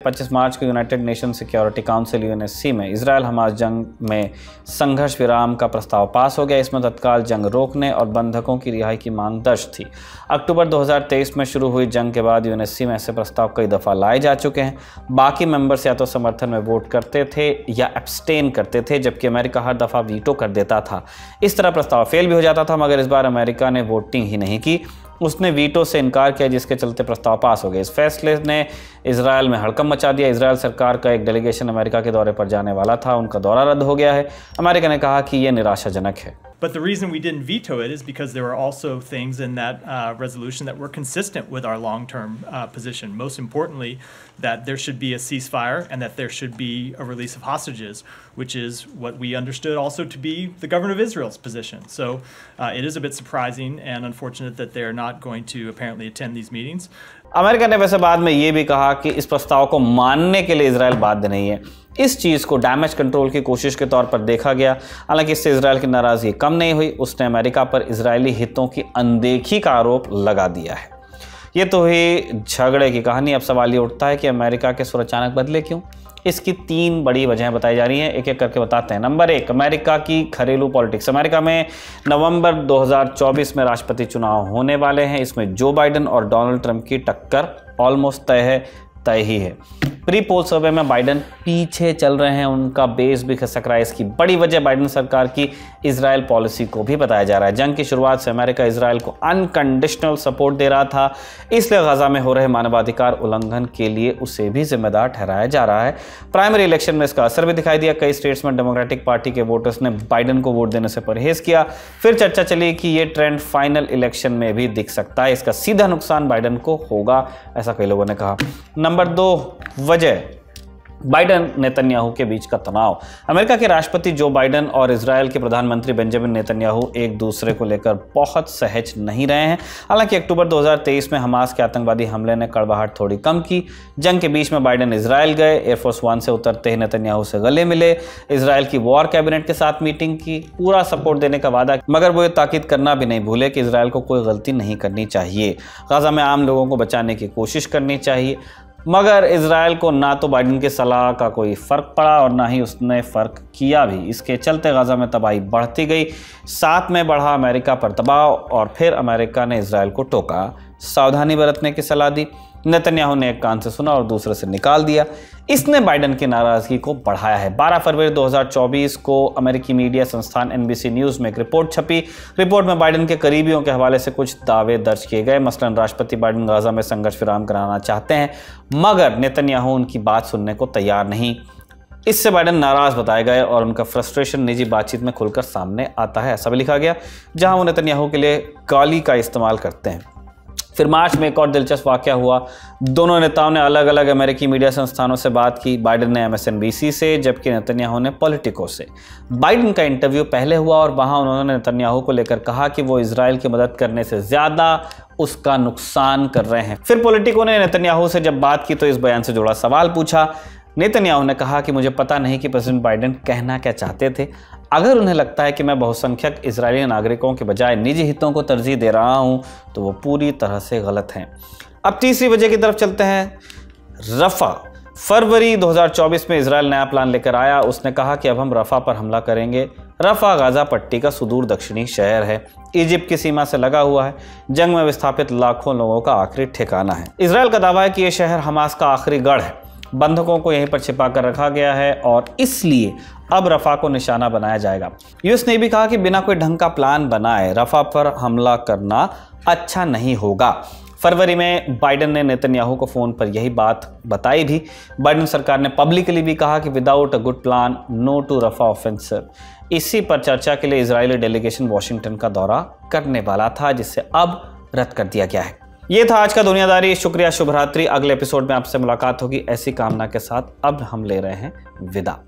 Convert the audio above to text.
25 मार्च को United nation security council UNSC में Israel Hamas जंग में संघर्ष विराम का प्रस्ताव पास हो गया। इसमें तत्काल जंग रोकने और बंधकों की रिहाई की मांग दर्ज थी। अक्टूबर 2023 में शुरू हुई जंग के बाद यूएनएससी में ऐसे प्रस्ताव कई दफ़ा लाए जा चुके हैं। बाकी मेंबर्स या तो समर्थन में वोट करते थे या एब्सटेन करते थे, जबकि अमेरिका हर दफ़ा वीटो कर देता था। इस तरह प्रस्ताव फेल भी हो जाता था, मगर इस बार अमेरिका ने वोटिंग ही नहीं की, उसने वीटो से इनकार किया, जिसके चलते प्रस्ताव पास हो गए। इस फैसले ने इजराइल में हड़कंप मचा दिया। इजराइल सरकार का एक डेलीगेशन अमेरिका के दौरे पर जाने वाला था, उनका दौरा रद्द हो गया है। अमेरिका ने कहा कि यह निराशाजनक है। But the reason we didn't veto it is because there were also things in that resolution that were consistent with our long-term position. Most importantly, that there should be a ceasefire and that there should be a release of hostages, which is what we understood also to be the government of Israel's position. So it is a bit surprising and unfortunate that they're not going to apparently attend these meetings. America ने वैसे बाद में ये भी कहा कि इस प्रस्ताव को मानने के लिए इजराइल बाध्य नहीं है। इस चीज़ को डैमेज कंट्रोल की कोशिश के तौर पर देखा गया। हालांकि इससे इजराइल की नाराज़गी कम नहीं हुई, उसने अमेरिका पर इजरायली हितों की अनदेखी का आरोप लगा दिया है। ये तो ही झगड़े की कहानी। अब सवाल ये उठता है कि अमेरिका के सुर अचानक बदले क्यों? इसकी 3 बड़ी वजहें बताई जा रही हैं, एक एक करके बताते हैं। नंबर 1, अमेरिका की घरेलू पॉलिटिक्स। अमेरिका में नवंबर 2024 में राष्ट्रपति चुनाव होने वाले हैं। इसमें जो बाइडेन और डोनाल्ड ट्रंप की टक्कर ऑलमोस्ट तय ही है। प्री पोल सर्वे में बाइडेन पीछे चल रहे हैं, उनका बेस भी खिसक रहा है। इसकी बड़ी वजह बाइडेन सरकार की इजराइल पॉलिसी को भी बताया जा रहा है। जंग की शुरुआत से अमेरिका इजराइल को अनकंडीशनल सपोर्ट दे रहा था, इसलिए गजा में हो रहे मानवाधिकार उल्लंघन के लिए उसे भी जिम्मेदार ठहराया जा रहा है। प्राइमरी इलेक्शन में इसका असर भी दिखाई दिया। कई स्टेट्स में डेमोक्रेटिक पार्टी के वोटर्स ने बाइडेन को वोट देने से परहेज किया। फिर चर्चा चली कि ये ट्रेंड फाइनल इलेक्शन में भी दिख सकता है। इसका सीधा नुकसान बाइडेन को होगा, ऐसा कई लोगों ने कहा। नंबर 2 वजह, बाइडेन नेतन्याहू के बीच का तनाव। अमेरिका के राष्ट्रपति जो बाइडेन और इजराइल के प्रधानमंत्री बेंजामिन नेतन्याहू एक दूसरे को लेकर बहुत सहज नहीं रहे हैं। हालांकि अक्टूबर 2023 में हमास के आतंकवादी हमले ने कड़वाहट थोड़ी कम की। जंग के बीच में बाइडेन इजराइल गए, एयरफोर्स 1 से उतरते ही नेतन्याहू से गले मिले, इजराइल की वॉर कैबिनेट के साथ मीटिंग की, पूरा सपोर्ट देने का वादा, मगर वो ये ताकीद करना भी नहीं भूले कि इजराइल को कोई गलती नहीं करनी चाहिए, गाजा में आम लोगों को बचाने की कोशिश करनी चाहिए। मगर इजराइल को ना तो बाइडेन की सलाह का कोई फ़र्क पड़ा और ना ही उसने फ़र्क किया भी। इसके चलते गाजा में तबाही बढ़ती गई, साथ में बढ़ा अमेरिका पर दबाव और फिर अमेरिका ने इजराइल को टोका, सावधानी बरतने की सलाह दी। नेतन्याहू ने एक कान से सुना और दूसरे से निकाल दिया। इसने बाइडेन की नाराज़गी को बढ़ाया है। 12 फरवरी 2024 को अमेरिकी मीडिया संस्थान NBC न्यूज़ में एक रिपोर्ट छपी। रिपोर्ट में बाइडेन के करीबियों के हवाले से कुछ दावे दर्ज किए गए। मसलन राष्ट्रपति बाइडेन गाजा में संघर्ष विराम कराना चाहते हैं, मगर नेतन्याहू उनकी बात सुनने को तैयार नहीं। इससे बाइडेन नाराज़ बताए गए और उनका फ्रस्ट्रेशन निजी बातचीत में खुलकर सामने आता है, ऐसा भी लिखा गया, जहां वो नेतन्याहू के लिए गाली का इस्तेमाल करते हैं। फिर मार्च में एक और दिलचस्प वाक़या हुआ। दोनों नेताओं ने अलग अलग अमेरिकी मीडिया संस्थानों से बात की। बाइडेन ने MSNBC से, जबकि नेतन्याहू ने पॉलिटिको से। बाइडेन का इंटरव्यू पहले हुआ और वहां उन्होंने नेतन्याहू को लेकर कहा कि वो इजराइल की मदद करने से ज़्यादा उसका नुकसान कर रहे हैं। फिर पॉलिटिको ने नेतन्याहू से जब बात की तो इस बयान से जुड़ा सवाल पूछा। नेतन्याहू ने कहा कि मुझे पता नहीं कि प्रेसिडेंट बाइडेन कहना क्या चाहते थे। अगर उन्हें लगता है कि मैं बहुसंख्यक इजरायली नागरिकों के बजाय निजी हितों को तरजीह दे रहा हूं, तो वो पूरी तरह से गलत हैं। अब तीसरी वजह की तरफ चलते हैं। रफ़ा। फरवरी 2024 में इजराइल नया प्लान लेकर आया। उसने कहा कि अब हम रफ़ा पर हमला करेंगे। रफ़ा गाजा पट्टी का सुदूर दक्षिणी शहर है, इजिप्ट की सीमा से लगा हुआ है, जंग में विस्थापित लाखों लोगों का आखिरी ठिकाना है। इजराइल का दावा है कि यह शहर हमास का आखिरी गढ़ है। बंधकों को यहीं पर छिपा कर रखा गया है और इसलिए अब रफ़ा को निशाना बनाया जाएगा। यूएस ने भी कहा कि बिना कोई ढंग का प्लान बनाए रफ़ा पर हमला करना अच्छा नहीं होगा। फरवरी में बाइडेन ने नेतन्याहू को फ़ोन पर यही बात बताई भी। बाइडेन सरकार ने पब्लिकली भी कहा कि without a good plan no to Rafah offensive. इसी पर चर्चा के लिए इजरायली डेलीगेशन वॉशिंगटन का दौरा करने वाला था, जिसे अब रद्द कर दिया गया है। ये था आज का दुनियादारी। शुक्रिया, शुभ रात्रि। अगले एपिसोड में आपसे मुलाकात होगी ऐसी कामना के साथ। अब हम ले रहे हैं विदा।